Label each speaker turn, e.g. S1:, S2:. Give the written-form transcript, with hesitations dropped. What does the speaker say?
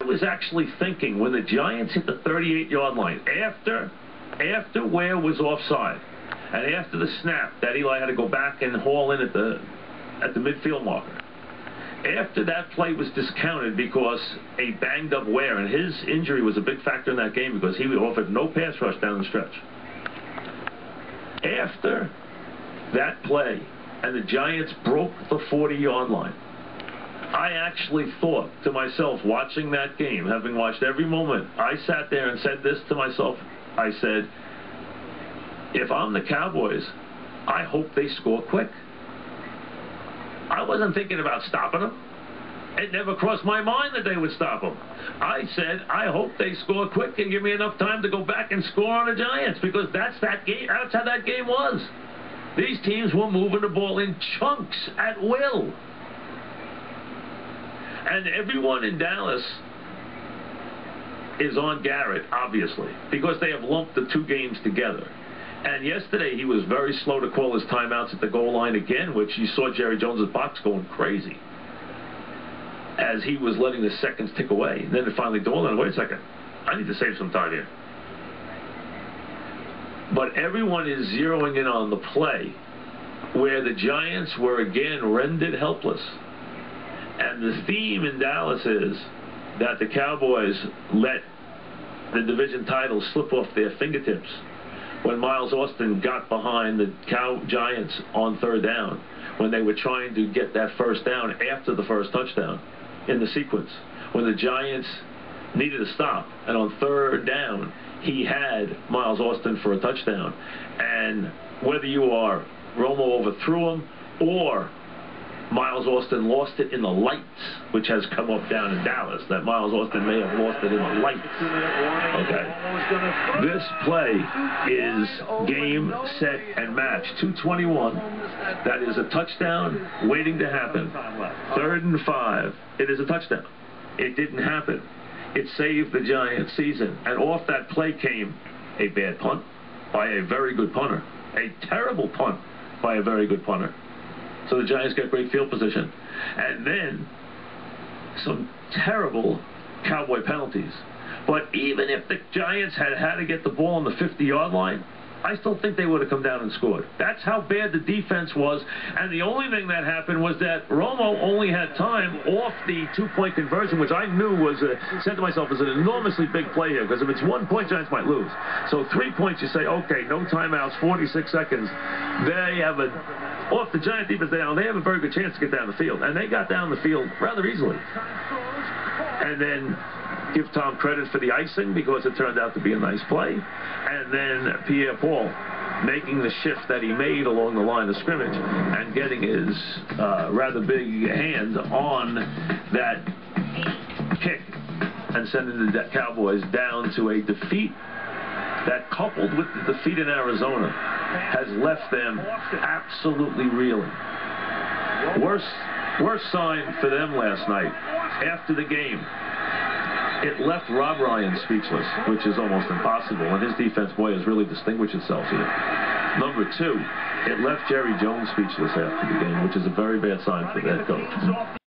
S1: was actually thinking when the Giants hit the 38-yard line, after Ware was offside, and after the snap that Eli had to go back and haul in at the midfield marker, after that play was discounted because a banged-up Ware, and his injury was a big factor in that game because he offered no pass rush down the stretch. After that play, and the Giants broke the 40-yard line, I actually thought to myself, watching that game, having watched every moment, I sat there and said this to myself. I said, if I'm the Cowboys, I hope they score quick. I wasn't thinking about stopping them. It never crossed my mind that they would stop them. I said, I hope they score quick and give me enough time to go back and score on the Giants, because that's that game. That's how that game was. These teams were moving the ball in chunks at will. And everyone in Dallas is on Garrett, obviously, because they have lumped the two games together. And yesterday he was very slow to call his timeouts at the goal line again, which you saw Jerry Jones's box going crazy as he was letting the seconds tick away. And then it finally dawned on him, wait a second, I need to save some time here. But everyone is zeroing in on the play where the Giants were again rendered helpless. And the theme in Dallas is that the Cowboys let the division title slip off their fingertips when Miles Austin got behind the Giants on third down, when they were trying to get that first down after the first touchdown in the sequence, when the Giants needed a stop, and on third down he had Miles Austin for a touchdown. And whether you are Romo overthrew him or Miles Austin lost it in the lights, which has come up down in Dallas, that Miles Austin may have lost it in the lights. Okay. This play is game, set, and match. 2:21. That is a touchdown waiting to happen. 3rd and 5. It is a touchdown. It didn't happen. It saved the Giants' season. And off that play came a bad punt by a very good punter. A terrible punt by a very good punter. So the Giants get great field position. And then some terrible Cowboy penalties. But even if the Giants had to get the ball on the 50-yard line, I still think they would have come down and scored. That's how bad the defense was. And the only thing that happened was that Romo only had time off the 2-point conversion, which I knew was, said to myself, is an enormously big play here, because if it's 1 point, Giants might lose. So 3 points, you say, okay, no timeouts, 46 seconds. They have off the Giant defense down, they have a very good chance to get down the field. And they got down the field rather easily. And then give Tom credit for the icing, because it turned out to be a nice play. And then Pierre-Paul making the shift that he made along the line of scrimmage and getting his rather big hand on that kick and sending the Cowboys down to a defeat that, coupled with the defeat in Arizona, has left them absolutely reeling. Worst sign for them last night after the game. It left Rob Ryan speechless, which is almost impossible, and his defense, boy, has really distinguished itself here. Number 2, it left Jerry Jones speechless after the game, which is a very bad sign for that coach.